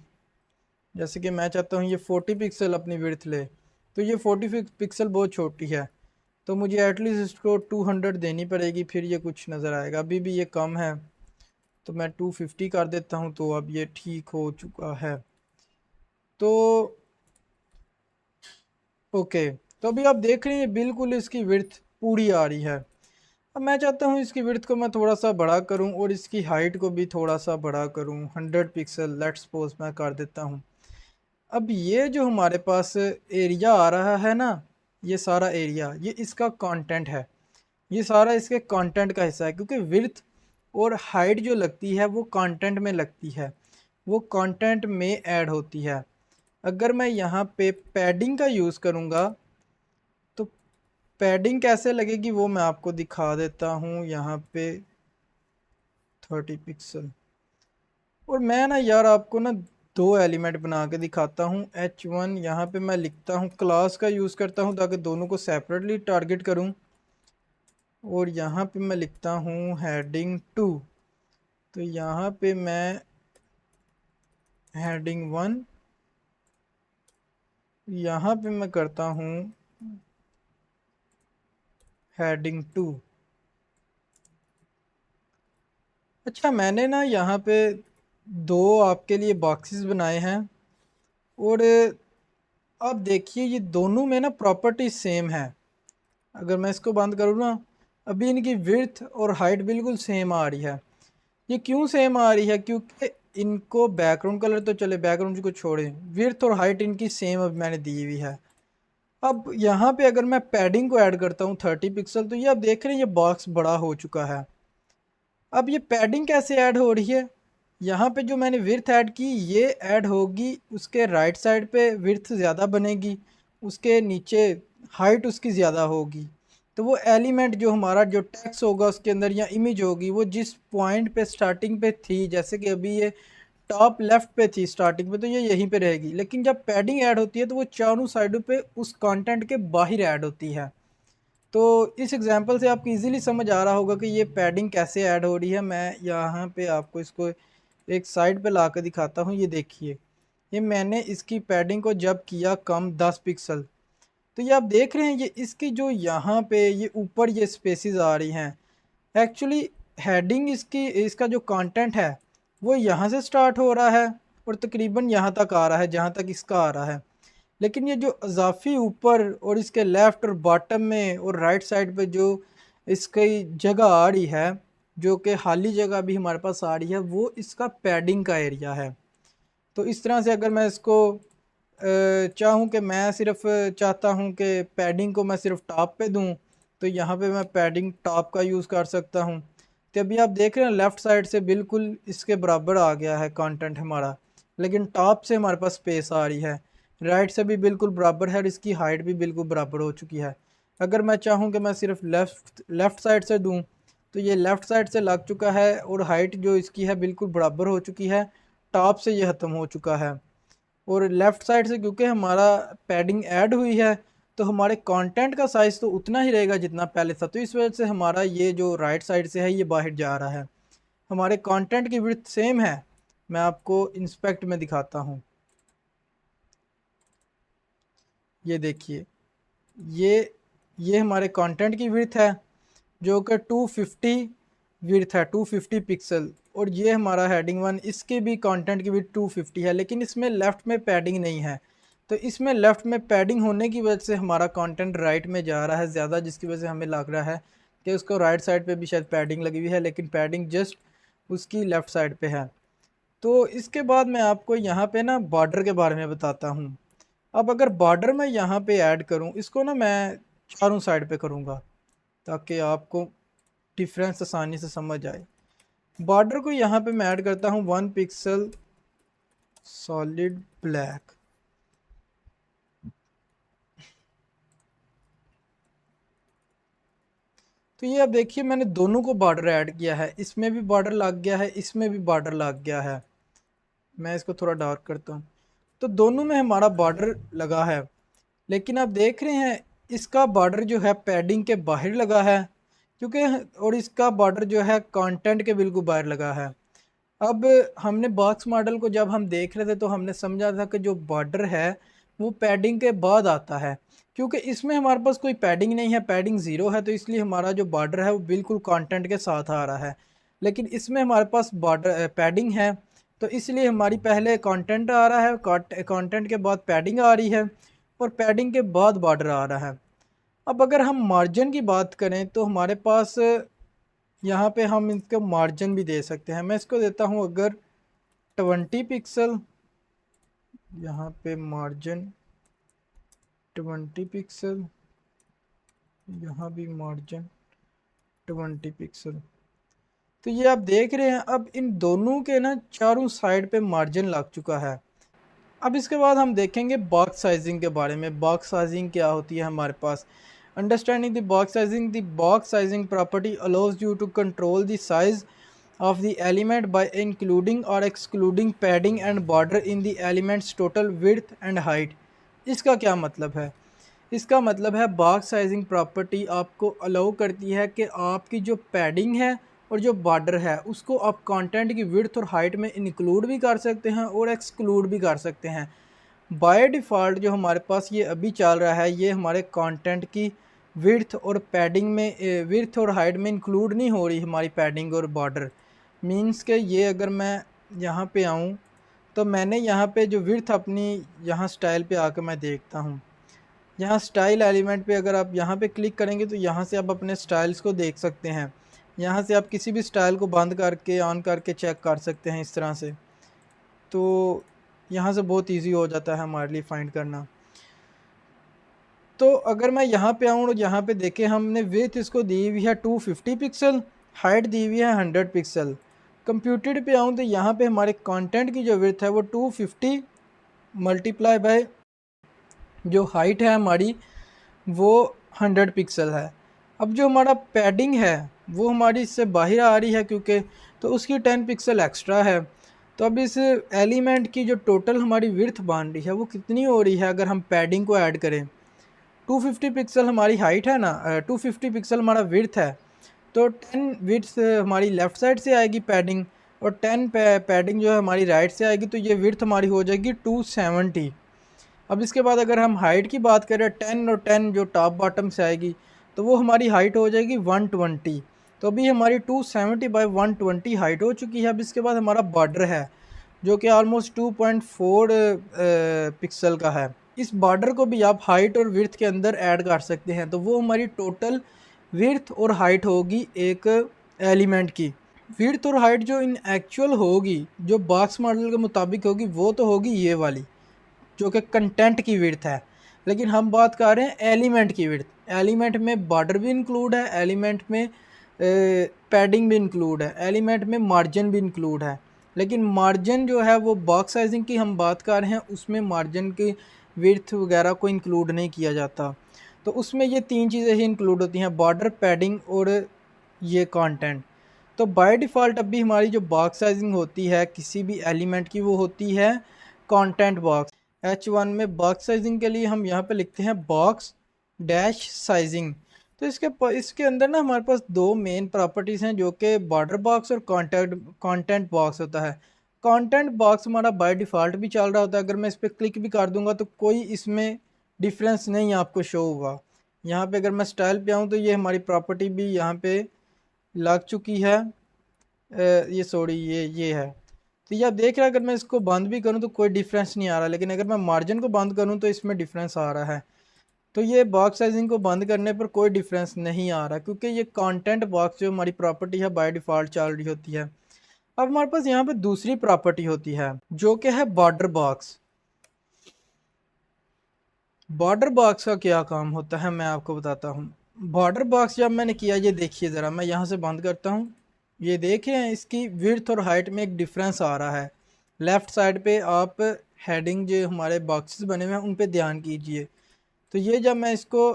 जैसे कि मैं चाहता हूँ ये 40 पिक्सल अपनी विड्थ ले, तो ये 40 पिक्सल बहुत छोटी है, तो मुझे एटलीस्ट इसको 200 देनी पड़ेगी, फिर ये कुछ नज़र आएगा। अभी भी ये कम है, तो मैं 250 कर देता हूँ, तो अब ये ठीक हो चुका है। तो ओके, तो अभी आप देख रहे हैं बिल्कुल इसकी विड्थ पूरी आ रही है। अब मैं चाहता हूँ इसकी विड्थ को मैं थोड़ा सा बड़ा करूँ और इसकी हाइट को भी थोड़ा सा बड़ा करूँ, 100 पिक्सल लेट्स सपोज मैं कर देता हूँ। अब ये जो हमारे पास एरिया आ रहा है ना, ये सारा एरिया ये इसका कंटेंट है, ये सारा इसके कंटेंट का हिस्सा है, क्योंकि विड्थ और हाइट जो लगती है वो कंटेंट में लगती है, वो कंटेंट में ऐड होती है। अगर मैं यहाँ पे पैडिंग का यूज़ करूँगा तो पैडिंग कैसे लगेगी वो मैं आपको दिखा देता हूँ। यहाँ पे 30 पिक्सल, और मैं ना यार आपको ना दो एलिमेंट बना के दिखाता हूँ। H1 यहाँ पे मैं लिखता हूँ, क्लास का यूज़ करता हूँ ताकि दोनों को सेपरेटली टारगेट करूँ, और यहाँ पे मैं लिखता हूँ हेडिंग 2। तो यहाँ पे मैं हेडिंग 1, यहाँ पे मैं करता हूँ हेडिंग 2। अच्छा, मैंने ना यहाँ पे दो आपके लिए बॉक्सेस बनाए हैं, और आप देखिए ये दोनों में ना प्रॉपर्टी सेम है। अगर मैं इसको बंद करूँ ना, अभी इनकी विड्थ और हाइट बिल्कुल सेम आ रही है। ये क्यों सेम आ रही है? क्योंकि इनको बैकग्राउंड कलर तो चले, बैकग्राउंड को छोड़ें, विड्थ और हाइट इनकी सेम अब मैंने दी हुई है। अब यहाँ पे अगर मैं पैडिंग को ऐड करता हूँ 30 पिक्सल, तो ये आप देख रहे हैं ये बॉक्स बड़ा हो चुका है। अब ये पैडिंग कैसे ऐड हो रही है? यहाँ पे जो मैंने विड्थ ऐड की ये ऐड होगी, उसके राइट साइड पे विड्थ ज़्यादा बनेगी, उसके नीचे हाइट उसकी ज़्यादा होगी। तो वो एलिमेंट जो हमारा जो टेक्स्ट होगा उसके अंदर या इमेज होगी, वो जिस पॉइंट पे स्टार्टिंग पे थी, जैसे कि अभी ये टॉप लेफ्ट पे थी स्टार्टिंग पे, तो ये यहीं पे रहेगी। लेकिन जब पैडिंग ऐड होती है तो वो चारों साइडों पे उस कंटेंट के बाहर ऐड होती है। तो इस एग्जांपल से आपको इजीली समझ आ रहा होगा कि ये पैडिंग कैसे ऐड हो रही है। मैं यहाँ पे आपको इसको एक साइड पे ला कर दिखाता हूँ। ये देखिए, ये मैंने इसकी पैडिंग को जब किया कम 10 पिक्सल, तो ये आप देख रहे हैं ये इसकी जो यहाँ पे ये ऊपर ये स्पेसिस आ रही हैं। एक्चुअली हेडिंग इसकी, इसका जो कंटेंट है वो यहाँ से स्टार्ट हो रहा है और तकरीबन यहाँ तक आ रहा है जहाँ तक इसका आ रहा है। लेकिन ये जो अजाफी ऊपर और इसके लेफ़्ट और बॉटम में और राइट साइड पे जो इसकी जगह आ रही है, जो कि खाली जगह भी हमारे पास आ रही है, वो इसका पैडिंग का एरिया है। तो इस तरह से अगर मैं इसको चाहूँ कि मैं सिर्फ चाहता हूँ कि पैडिंग को मैं सिर्फ टॉप पे दूँ, तो यहाँ पे मैं पैडिंग टॉप का यूज़ कर सकता हूँ। तो अभी आप देख रहे हैं लेफ़्ट साइड से बिल्कुल इसके बराबर आ गया है कंटेंट हमारा, लेकिन टॉप से हमारे पास स्पेस आ रही है। राइट से भी बिल्कुल बराबर है और इसकी हाइट भी बिल्कुल बराबर हो चुकी है। अगर मैं चाहूँ कि मैं सिर्फ लेफ़्ट साइड से दूँ, तो ये लेफ़्ट साइड से लग चुका है और हाइट जो इसकी है बिल्कुल बराबर हो चुकी है, टॉप से ये ख़त्म हो चुका है। और लेफ़्ट साइड से क्योंकि हमारा पैडिंग ऐड हुई है, तो हमारे कंटेंट का साइज़ तो उतना ही रहेगा जितना पहले था। तो इस वजह से हमारा ये जो राइट साइड से है ये बाहर जा रहा है। हमारे कंटेंट की विड्थ सेम है, मैं आपको इंस्पेक्ट में दिखाता हूँ। ये देखिए, ये हमारे कंटेंट की विड्थ है जो कि 250 विड्थ है, 250 पिक्सल। और ये हमारा हेडिंग 1, इसके भी कंटेंट की विड्थ 250 है, लेकिन इसमें लेफ़्ट में पैडिंग नहीं है। तो इसमें लेफ़्ट में पैडिंग होने की वजह से हमारा कंटेंट राइट में जा रहा है ज़्यादा, जिसकी वजह से हमें लग रहा है कि उसको राइट साइड पे भी शायद पैडिंग लगी हुई है, लेकिन पैडिंग जस्ट उसकी लेफ़्ट साइड पे है। तो इसके बाद मैं आपको यहाँ पे ना बॉर्डर के बारे में बताता हूँ। अब अगर बॉर्डर मैं यहाँ पे ऐड करूँ, इसको ना मैं चारों साइड पे करूँगा ताकि आपको डिफरेंस आसानी से समझ आए। बॉर्डर को यहाँ पे मैं ऐड करता हूँ 1 पिक्सल सॉलिड ब्लैक। तो ये अब देखिए मैंने दोनों को बॉर्डर ऐड किया है, इसमें भी बॉर्डर लग गया है, इसमें भी बॉर्डर लग गया है। मैं इसको थोड़ा डार्क करता हूँ। तो दोनों में हमारा बॉर्डर लगा है, लेकिन आप देख रहे हैं इसका बॉर्डर जो है पैडिंग के बाहर लगा है, क्योंकि और इसका बॉर्डर जो है कंटेंट के बिल्कुल बाहर लगा है। अब हमने बॉक्स मॉडल को जब हम देख रहे थे तो हमने समझा था कि जो बॉर्डर है वो पैडिंग के बाद आता है, क्योंकि इसमें हमारे पास कोई पैडिंग नहीं है, पैडिंग ज़ीरो है, तो इसलिए हमारा जो बॉर्डर है वो बिल्कुल कंटेंट के साथ आ रहा है। लेकिन इसमें हमारे पास बॉर्डर पैडिंग है, तो इसलिए हमारी पहले कंटेंट आ रहा है, कंटेंट के बाद पैडिंग आ रही है, और पैडिंग के बाद बॉर्डर आ रहा है। अब अगर हम मार्जिन की बात करें तो हमारे पास यहाँ पे हम इसका मार्जिन भी दे सकते हैं। मैं इसको देता हूँ अगर 20 पिक्सल, यहाँ पे मार्जिन 20 पिक्सल, यहाँ भी मार्जिन 20 पिक्सल। तो ये आप देख रहे हैं अब इन दोनों के ना चारों साइड पे मार्जिन लग चुका है। अब इसके बाद हम देखेंगे बॉक्स साइजिंग के बारे में। बॉक्स साइजिंग क्या होती है हमारे पास। Understanding the box sizing property allows you to control the size of the element by including or excluding padding and border in the element's total width and height। इसका क्या मतलब है? इसका मतलब है बॉक्स साइजिंग प्रॉपर्टी आपको allow करती है कि आपकी जो पैडिंग है और जो बॉर्डर है उसको आप कंटेंट की विड्थ और हाइट में इंक्लूड भी कर सकते हैं और एक्सक्लूड भी कर सकते हैं। बाय डिफ़ॉल्ट जो हमारे पास ये अभी चल रहा है ये हमारे कंटेंट की विड्थ और पैडिंग में विड्थ और हाइट में इंक्लूड नहीं हो रही हमारी पैडिंग और बॉर्डर। मींस के ये अगर मैं यहाँ पे आऊँ तो मैंने यहाँ पे जो विड्थ अपनी यहाँ स्टाइल पे आकर मैं देखता हूँ, यहाँ स्टाइल एलिमेंट पे अगर आप यहाँ पे क्लिक करेंगे तो यहाँ से आप अपने स्टाइल्स को देख सकते हैं। यहाँ से आप किसी भी स्टाइल को बंद करके ऑन करके चेक कर सकते हैं इस तरह से। तो यहाँ से बहुत इजी हो जाता है हमारे लिए फाइंड करना। तो अगर मैं यहाँ पे आऊँ और यहाँ पे देखें हमने विड्थ इसको दी हुई है 250 पिक्सल, हाइट दी हुई है 100 पिक्सल। कंप्यूटेड पे आऊँ तो यहाँ पे हमारे कंटेंट की जो विड्थ है वो 250 मल्टीप्लाई बाय जो हाइट है हमारी वो 100 पिक्सल है। अब जो हमारा पैडिंग है वो हमारी इससे बाहर आ रही है क्योंकि, तो उसकी 10 पिक्सल एक्स्ट्रा है। तो अब इस एलिमेंट की जो टोटल हमारी विड्थ बन रही है वो कितनी हो रही है अगर हम पैडिंग को ऐड करें। 250 पिक्सल हमारी हाइट है ना, 250 पिक्सल हमारा विड्थ है, तो 10 विड्थ हमारी लेफ़्ट साइड से आएगी पैडिंग, और 10 पैडिंग जो है हमारी राइट से आएगी, तो ये विड्थ हमारी हो जाएगी 270। अब इसके बाद अगर हम हाइट की बात करें 10 और 10 जो टॉप बॉटम से आएगी तो वो हमारी हाइट हो जाएगी 120। तो अभी हमारी 270 बाई 120 हाइट हो चुकी है। अब इसके बाद हमारा बॉर्डर है जो कि ऑलमोस्ट 2.4 पिक्सल का है। इस बॉर्डर को भी आप हाइट और विड्थ के अंदर ऐड कर सकते हैं, तो वो हमारी टोटल विड्थ और हाइट होगी एक एलिमेंट की। विड्थ और हाइट जो इन एक्चुअल होगी जो बॉक्स मॉडल के मुताबिक होगी वो तो होगी ये वाली जो कि कंटेंट की विड्थ है, लेकिन हम बात कर रहे हैं एलिमेंट की विड्थ। एलिमेंट में बॉर्डर भी इंक्लूड है, एलिमेंट में पैडिंग भी इंक्लूड है, एलिमेंट में मार्जिन भी इंक्लूड है। लेकिन मार्जिन जो है वो बॉक्स साइजिंग की हम बात कर रहे हैं, उसमें मार्जिन की विड्थ वगैरह को इंक्लूड नहीं किया जाता। तो उसमें ये तीन चीज़ें ही इंक्लूड होती हैं, बॉर्डर, पैडिंग और ये कंटेंट। तो बाय डिफ़ॉल्ट अभी हमारी जो बॉक्स साइजिंग होती है किसी भी एलिमेंट की वो होती है कंटेंट बॉक्स। H1 में बॉक्स साइजिंग के लिए हम यहाँ पे लिखते हैं बॉक्स डैश साइजिंग। तो इसके अंदर ना हमारे पास दो मेन प्रॉपर्टीज़ हैं, जो कि बॉर्डर बॉक्स और कंटेंट बॉक्स होता है। कंटेंट बॉक्स हमारा बाय डिफ़ॉल्ट भी चल रहा होता है, अगर मैं इस पर क्लिक भी कर दूंगा तो कोई इसमें डिफरेंस नहीं आपको शो होगा। यहाँ पे अगर मैं स्टाइल पे आऊँ तो ये हमारी प्रॉपर्टी भी यहाँ पे लग चुकी है। ये सॉरी ये है। तो ये आप देख रहे हैं, अगर मैं इसको बंद भी करूँ तो कोई डिफरेंस नहीं आ रहा, लेकिन अगर मैं मार्जिन को बंद करूँ तो इसमें डिफरेंस आ रहा है। तो ये बॉक्स साइजिंग को बंद करने पर कोई डिफरेंस नहीं आ रहा, क्योंकि ये कंटेंट बॉक्स जो हमारी प्रॉपर्टी है बाय डिफ़ॉल्ट चल रही होती है। अब हमारे पास यहाँ पे दूसरी प्रॉपर्टी होती है जो कि है बॉर्डर बॉक्स। बॉर्डर बॉक्स का क्या काम होता है मैं आपको बताता हूँ। बॉर्डर बॉक्स जब मैंने किया, ये देखिए ज़रा, मैं यहाँ से बंद करता हूँ। ये देखें, इसकी विड्थ और हाइट में एक डिफरेंस आ रहा है। लेफ़्ट साइड पे आप हेडिंग जो हमारे बॉक्सेस बने हुए हैं उन पे ध्यान कीजिए। तो ये जब मैं इसको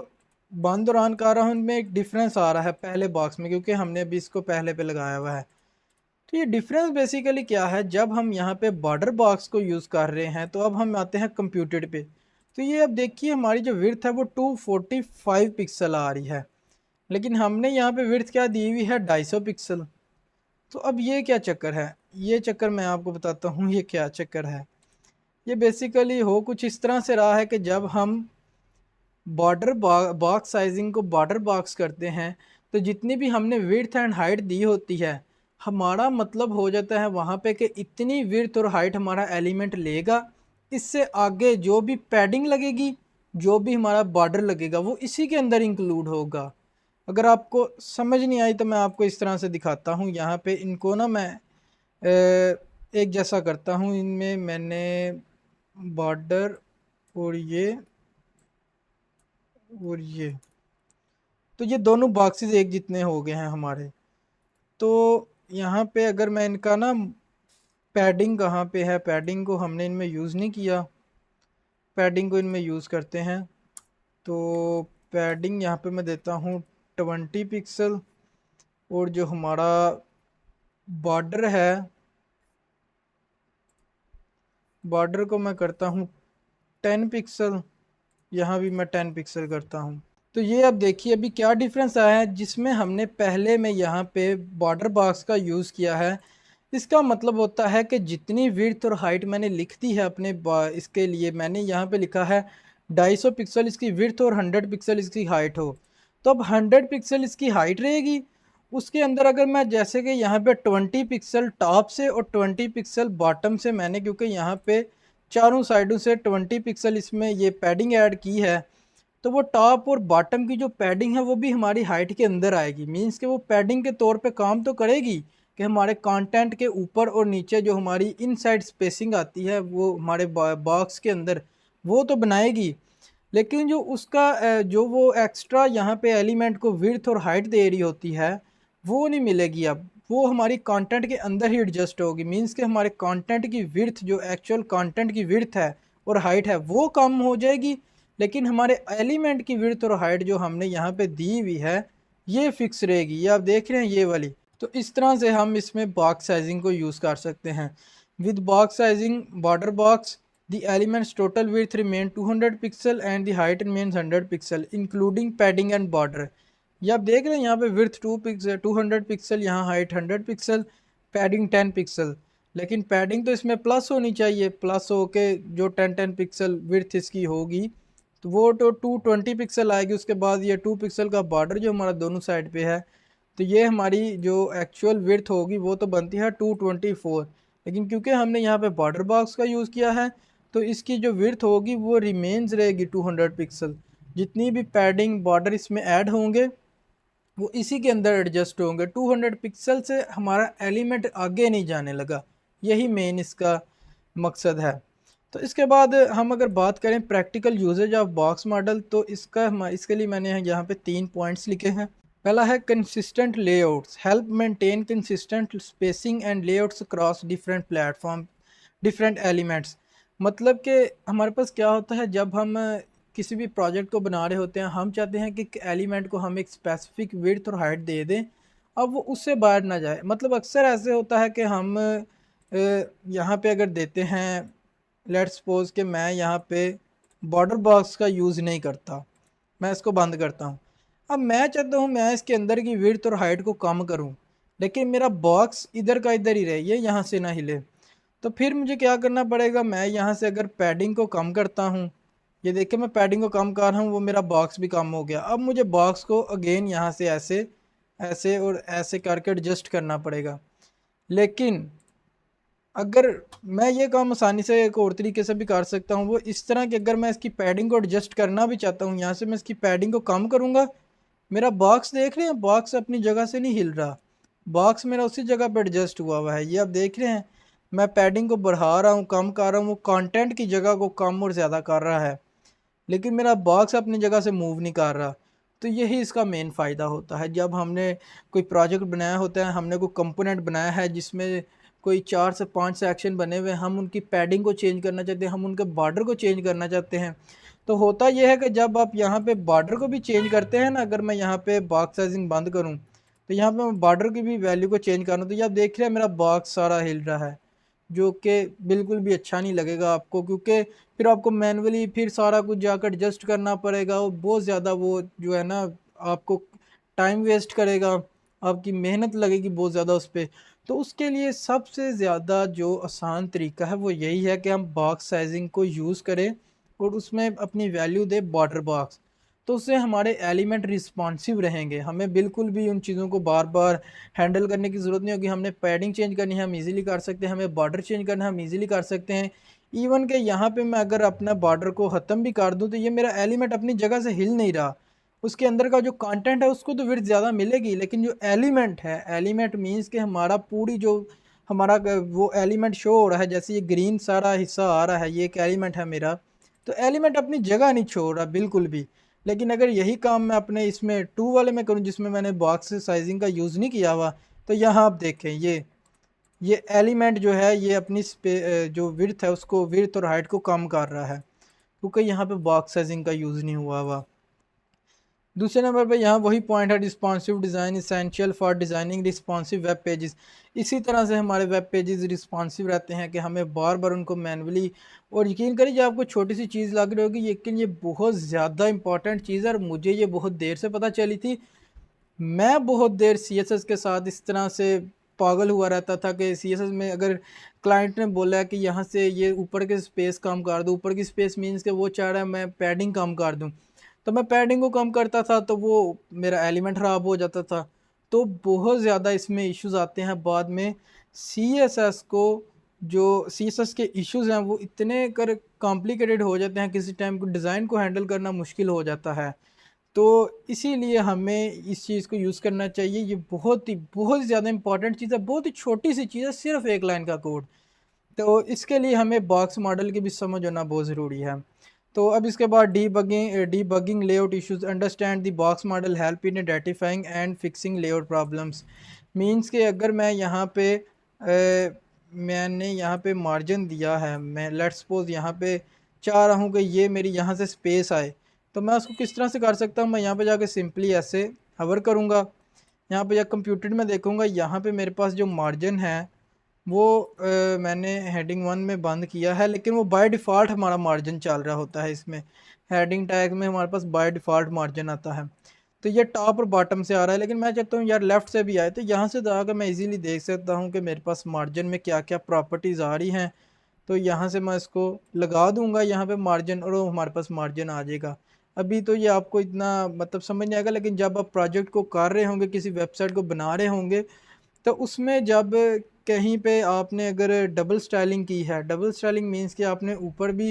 बंद और ऑन कर रहा हूँ, इनमें एक डिफरेंस आ रहा है पहले बॉक्स में, क्योंकि हमने अभी इसको पहले पे लगाया हुआ है। तो ये डिफरेंस बेसिकली क्या है, जब हम यहाँ पे बॉर्डर बॉक्स को यूज़ कर रहे हैं तो अब हम आते हैं कंप्यूटेड पे। तो ये अब देखिए, हमारी जो विड्थ है वो 245 पिक्सल आ रही है, लेकिन हमने यहाँ पे विड्थ क्या दी हुई है, 250 पिक्सल। तो अब ये क्या चक्कर है, ये चक्कर मैं आपको बताता हूँ ये क्या चक्कर है। ये बेसिकली हो कुछ इस तरह से रहा है कि जब हम बॉक्स साइजिंग को बॉर्डर बॉक्स करते हैं, तो जितनी भी हमने विड्थ एंड हाइट दी होती है, हमारा मतलब हो जाता है वहाँ पे कि इतनी विड्थ और हाइट हमारा एलिमेंट लेगा। इससे आगे जो भी पैडिंग लगेगी, जो भी हमारा बॉर्डर लगेगा, वो इसी के अंदर इंक्लूड होगा। अगर आपको समझ नहीं आई तो मैं आपको इस तरह से दिखाता हूँ। यहाँ पे इनको ना मैं एक जैसा करता हूँ। इनमें मैंने बॉर्डर और ये तो ये दोनों बॉक्सेस एक जितने हो गए हैं हमारे। तो यहाँ पे अगर मैं इनका ना पैडिंग कहाँ पे है, पैडिंग को हमने इनमें यूज़ नहीं किया, पैडिंग को इनमें यूज़ करते हैं। तो पैडिंग यहाँ पे मैं देता हूँ 20 पिक्सल, और जो हमारा बॉर्डर है, बॉर्डर को मैं करता हूँ 10 पिक्सल। यहाँ भी मैं 10 पिक्सल करता हूँ। तो ये अब देखिए अभी क्या डिफरेंस आया है, जिसमें हमने पहले में यहाँ पे बॉर्डर बॉक्स का यूज़ किया है। इसका मतलब होता है कि जितनी विड्थ और हाइट मैंने लिख दी है इसके लिए, मैंने यहाँ पे लिखा है 250 पिक्सल इसकी विड्थ और 100 पिक्सल इसकी हाइट हो, तो अब 100 पिक्सल इसकी हाइट रहेगी। उसके अंदर अगर मैं जैसे कि यहाँ पे 20 पिक्सल टॉप से और 20 पिक्सल बॉटम से, मैंने क्योंकि यहाँ पे चारों साइडों से 20 पिक्सल इसमें ये पैडिंग ऐड की है, तो वो टॉप और बॉटम की जो पैडिंग है वो भी हमारी हाइट के अंदर आएगी। मींस कि वो पैडिंग के तौर पे काम तो करेगी कि हमारे कंटेंट के ऊपर और नीचे जो हमारी इनसाइड स्पेसिंग आती है वो हमारे बॉक्स के अंदर वो तो बनाएगी, लेकिन जो उसका जो वो एक्स्ट्रा यहाँ पे एलिमेंट को विड्थ और हाइट दे रही होती है वो नहीं मिलेगी। अब वो हमारी कंटेंट के अंदर ही एडजस्ट होगी। मींस कि हमारे कंटेंट की विड्थ, जो एक्चुअल कंटेंट की विड्थ है और हाइट है, वो कम हो जाएगी, लेकिन हमारे एलिमेंट की विड्थ और हाइट जो हमने यहाँ पे दी हुई है ये फिक्स रहेगी। ये आप देख रहे हैं ये वाली। तो इस तरह से हम इसमें बॉक्स साइजिंग को यूज़ कर सकते हैं। With box sizing border box, the elements total width remain 200 pixel and the height remains 100 pixel including padding and border। ये आप देख रहे हैं यहाँ पे विड्थ 200 पिक्सल, यहाँ हाइट 100 पिक्सल, पैडिंग 10 पिक्सल। लेकिन पैडिंग तो इसमें प्लस होनी चाहिए, प्लस हो के जो 10 पिक्सल विड्थ इसकी होगी तो वो तो 220 पिक्सल आएगी। उसके बाद ये 2 पिक्सल का बॉर्डर जो हमारा दोनों साइड पे है, तो ये हमारी जो एक्चुअल विड्थ होगी वो तो बनती है 224। लेकिन क्योंकि हमने यहाँ पे बॉर्डर बॉक्स का यूज़ किया है तो इसकी जो विड्थ होगी वो रिमेन्स रहेगी 200 पिक्सल। जितनी भी पैडिंग बॉर्डर इसमें ऐड होंगे वो इसी के अंदर एडजस्ट होंगे। 200 पिक्सल से हमारा एलिमेंट आगे नहीं जाने लगा, यही मेन इसका मकसद है। तो इसके बाद हम अगर बात करें practical usage of box model, तो इसके लिए मैंने यहाँ पे 3 पॉइंट्स लिखे हैं। पहला है consistent layouts help maintain consistent spacing and layouts across different platform different elements. मतलब कि हमारे पास क्या होता है, जब हम किसी भी प्रोजेक्ट को बना रहे होते हैं, हम चाहते हैं कि एलिमेंट को हम एक स्पेसिफिक विड्थ और हाइट दे दें, अब वो उससे बाहर ना जाए। मतलब अक्सर ऐसे होता है कि हम यहाँ पे अगर देते हैं, लेट्स सपोज कि मैं यहाँ पे बॉर्डर बॉक्स का यूज़ नहीं करता, मैं इसको बंद करता हूँ। अब मैं चाहता हूँ मैं इसके अंदर की विड्थ और हाइट को कम करूँ, लेकिन मेरा बॉक्स इधर का इधर ही रहे, ये यहाँ से ना हिले। तो फिर मुझे क्या करना पड़ेगा, मैं यहाँ से अगर पैडिंग को कम करता हूँ, ये देखिए मैं पैडिंग को कम कर रहा हूँ, वो मेरा बॉक्स भी कम हो गया। अब मुझे बॉक्स को अगेन यहाँ से ऐसे ऐसे और ऐसे करके एडजस्ट करना पड़ेगा। लेकिन अगर मैं ये काम आसानी से एक और तरीके से भी कर सकता हूँ, वो इस तरह कि अगर मैं इसकी पैडिंग को एडजस्ट करना भी चाहता हूँ, यहाँ से मैं इसकी पैडिंग को कम करूँगा, मेरा बॉक्स देख रहे हैं, बॉक्स अपनी जगह से नहीं हिल रहा, बॉक्स मेरा उसी जगह पर एडजस्ट हुआ हुआ है। ये आप देख रहे हैं, मैं पैडिंग को बढ़ा रहा हूँ, कम कर रहा हूँ, वो कंटेंट की जगह को कम और ज़्यादा कर रहा है, लेकिन मेरा बॉक्स अपनी जगह से मूव नहीं कर रहा। तो यही इसका मेन फ़ायदा होता है। जब हमने कोई प्रोजेक्ट बनाया होता है, हमने कोई कंपोनेंट बनाया है जिसमें कोई 4 से 5 सेक्शन बने हुए हैं, हम उनकी पैडिंग को चेंज करना चाहते हैं, हम उनके बॉर्डर को चेंज करना चाहते हैं। तो होता यह है कि जब आप यहाँ पे बॉर्डर को भी चेंज करते हैं ना, अगर मैं यहाँ पे बॉक्स साइजिंग बंद करूँ, तो यहाँ पे मैं बॉर्डर की भी वैल्यू को चेंज कर रहा हूँ, तो ये आप देख रहे हैं मेरा बॉक्स सारा हिल रहा है, जो कि बिल्कुल भी अच्छा नहीं लगेगा आपको, क्योंकि फिर आपको मैनुअली फिर सारा कुछ जाकर एडजस्ट करना पड़ेगा, और बहुत ज़्यादा वो जो है ना, आपको टाइम वेस्ट करेगा, आपकी मेहनत लगेगी बहुत ज़्यादा उस पर। तो उसके लिए सबसे ज़्यादा जो आसान तरीका है वो यही है कि हम बॉक्स साइजिंग को यूज़ करें और उसमें अपनी वैल्यू दे बॉर्डर बॉक्स। तो उससे हमारे एलिमेंट रिस्पॉन्सिव रहेंगे, हमें बिल्कुल भी उन चीज़ों को बार बार हैंडल करने की ज़रूरत नहीं होगी। हमने पैडिंग चेंज करनी है हम इजीली कर सकते हैं, हमें बॉर्डर चेंज करना है हम इजीली कर सकते हैं। इवन के यहाँ पे मैं अगर अपना बॉर्डर को ख़त्म भी कर दूँ, तो ये मेरा एलिमेंट अपनी जगह से हिल नहीं रहा, उसके अंदर का जो कंटेंट है उसको तो विड्थ ज़्यादा मिलेगी, लेकिन जो एलिमेंट है, एलिमेंट मीन्स कि हमारा पूरी जो हमारा वो एलिमेंट शो हो रहा है, जैसे ये ग्रीन सारा हिस्सा आ रहा है, ये एक एलिमेंट है मेरा, तो एलिमेंट अपनी जगह नहीं छोड़ रहा बिल्कुल भी। लेकिन अगर यही काम मैं अपने इसमें 2 वाले में करूँ, जिसमें मैंने बॉक्स साइजिंग का यूज़ नहीं किया हुआ, तो यहाँ आप देखें, ये एलिमेंट जो है ये अपनी जो विड्थ है उसको, विड्थ और हाइट को कम कर रहा है, क्योंकि यहाँ पे बॉक्स साइजिंग का यूज़ नहीं हुआ हुआ। दूसरे नंबर पे यहाँ वही पॉइंट है, responsive design essential for designing responsive web pages. इसी तरह से हमारे वेब पेजेस रिस्पॉन्सिव रहते हैं कि हमें बार बार उनको मैनुअली, और यकीन करिए आपको छोटी सी चीज़ लग रही होगी, लेकिन ये बहुत ज़्यादा इंपॉर्टेंट चीज़ है, और मुझे ये बहुत देर से पता चली थी। मैं बहुत देर सीएसएस के साथ इस तरह से पागल हुआ रहता था कि सीएसएस में अगर क्लाइंट ने बोला कि यहाँ से ये ऊपर के स्पेस कम कर दो, ऊपर की स्पेस मीन्स कि वो चाह रहा है मैं पैडिंग कम कर दूँ, तो मैं पैडिंग को कम करता था तो वो मेरा एलिमेंट ख़राब हो जाता था। तो बहुत ज़्यादा इसमें इश्यूज़ आते हैं बाद में। सीएसएस को, जो सीएसएस के इश्यूज़ हैं वो इतने कर कॉम्प्लिकेटेड हो जाते हैं, किसी टाइम को डिज़ाइन को हैंडल करना मुश्किल हो जाता है। तो इसीलिए हमें इस चीज़ को यूज़ करना चाहिए। ये बहुत ही ज़्यादा इंपॉर्टेंट चीज़ है, बहुत ही छोटी सी चीज़ है, सिर्फ एक लाइन का कोड। तो इसके लिए हमें बॉक्स मॉडल की भी समझ होना बहुत ज़रूरी है। तो अब इसके बाद debugging layout issues, understand the box model help in identifying and fixing layout problems. Means कि अगर मैं यहाँ पे मैंने यहाँ पे मार्जिन दिया है, मैं लेट्स सपोज यहाँ पे चाह रहा हूँ कि ये मेरी यहाँ से स्पेस आए, तो मैं उसको किस तरह से कर सकता हूँ, मैं यहाँ पे जाके सिंपली ऐसे हवर करूँगा, यहाँ पे या कंप्यूटर में देखूँगा, यहाँ पे मेरे पास जो मार्जिन है वो मैंने हेडिंग 1 में बंद किया है, लेकिन वो बाय डिफ़ॉल्ट हमारा मार्जिन चल रहा होता है इसमें। हेडिंग टैग में हमारे पास बाय डिफ़ॉल्ट मार्जिन आता है, तो ये टॉप और बॉटम से आ रहा है, लेकिन मैं चाहता हूँ यार लेफ़्ट से भी आए, तो यहाँ से जाकर मैं इजीली देख सकता हूँ कि मेरे पास मार्जिन में क्या क्या प्रॉपर्टीज़ आ रही हैं। तो यहाँ से मैं इसको लगा दूँगा यहाँ पे मार्जिन, और वो हमारे पास मार्जिन आ जाएगा। अभी तो ये आपको इतना मतलब समझ नहीं आएगा, लेकिन जब आप प्रोजेक्ट को कर रहे होंगे, किसी वेबसाइट को बना रहे होंगे, तो उसमें जब कहीं पे आपने अगर डबल स्टाइलिंग की है, डबल स्टाइलिंग मीन्स कि आपने ऊपर भी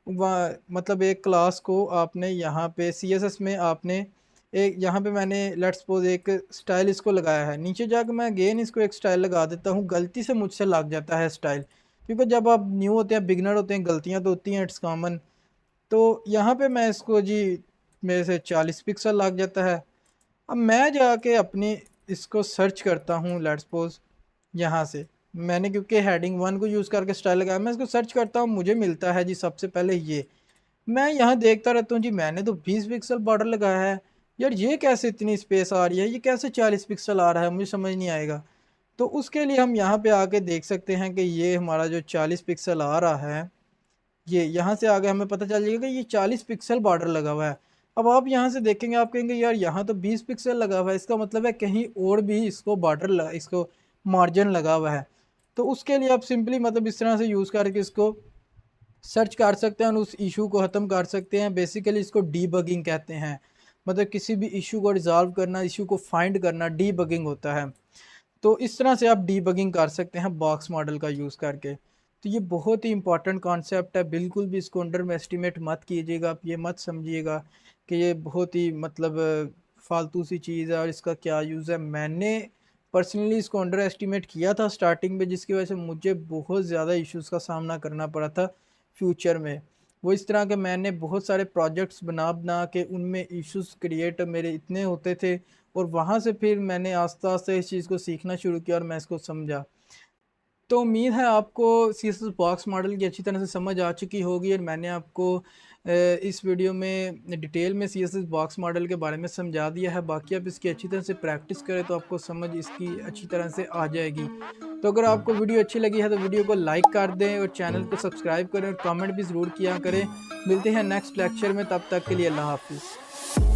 मतलब एक क्लास को आपने यहाँ पे सीएसएस में आपने एक, यहाँ पे मैंने लेट्स सपोज एक स्टाइल इसको लगाया है, नीचे जाकर मैं अगेन इसको एक स्टाइल लगा देता हूँ, गलती से मुझसे लग जाता है स्टाइल, क्योंकि जब आप न्यू होते हैं, बिगनर होते हैं, गलतियाँ तो होती हैं, इट्स कॉमन। तो यहाँ पे मैं इसको जी मेरे से 40 पिक्सल लग जाता है। अब मैं जाके अपनी इसको सर्च करता हूँ, लेट्स सपोज यहाँ से मैंने क्योंकि हेडिंग 1 को यूज़ करके स्टाइल लगाया, मैं इसको सर्च करता हूँ, मुझे मिलता है जी सबसे पहले ये। मैं यहाँ देखता रहता हूँ जी, मैंने तो 20 पिक्सल बॉर्डर लगाया है, यार ये कैसे इतनी स्पेस आ रही है, ये कैसे 40 पिक्सल आ रहा है, मुझे समझ नहीं आएगा। तो उसके लिए हम यहाँ पे आके देख सकते हैं कि ये हमारा जो 40 पिक्सल आ रहा है, ये यहाँ से आगे हमें पता चल जाएगा कि ये 40 पिक्सल बॉर्डर लगा हुआ है। अब आप यहाँ से देखेंगे, आप कहेंगे यार यहाँ तो 20 पिक्सल लगा हुआ है, इसका मतलब है कहीं और भी इसको बॉर्डर लगा, इसको मार्जिन लगा हुआ है। तो उसके लिए आप सिंपली मतलब इस तरह से यूज़ करके इसको सर्च कर सकते हैं और उस इशू को ख़त्म कर सकते हैं। बेसिकली इसको डीबगिंग कहते हैं, मतलब किसी भी इशू को रिजॉल्व करना, इशू को फाइंड करना डीबगिंग होता है। तो इस तरह से आप डीबगिंग कर सकते हैं बॉक्स मॉडल का यूज़ करके। तो ये बहुत ही इंपॉर्टेंट कॉन्सेप्ट है, बिल्कुल भी इसको अंडर में एस्टिमेट मत कीजिएगा। आप ये मत समझिएगा कि ये बहुत ही मतलब फालतू सी चीज़ है और इसका क्या यूज़ है। मैंने पर्सनली इसको अंडर एस्टिमेट किया था स्टार्टिंग में, जिसकी वजह से मुझे बहुत ज़्यादा इश्यूज़ का सामना करना पड़ा था फ्यूचर में। वो इस तरह के मैंने बहुत सारे प्रोजेक्ट्स बना बना के उनमें इश्यूज क्रिएट मेरे इतने होते थे, और वहाँ से फिर मैंने आस्ता आस्ता इस चीज़ को सीखना शुरू किया और मैं इसको समझा। तो उम्मीद है आपको C S S box model की अच्छी तरह से समझ आ चुकी होगी, और मैंने आपको इस वीडियो में डिटेल में C S S box model के बारे में समझा दिया है। बाकी आप इसकी अच्छी तरह से प्रैक्टिस करें तो आपको समझ इसकी अच्छी तरह से आ जाएगी। तो अगर आपको वीडियो अच्छी लगी है तो वीडियो को लाइक कर दें और चैनल को सब्सक्राइब करें और कमेंट भी ज़रूर किया करें। मिलते हैं नेक्स्ट लेक्चर में, तब तक के लिए अल्लाह हाफिज़।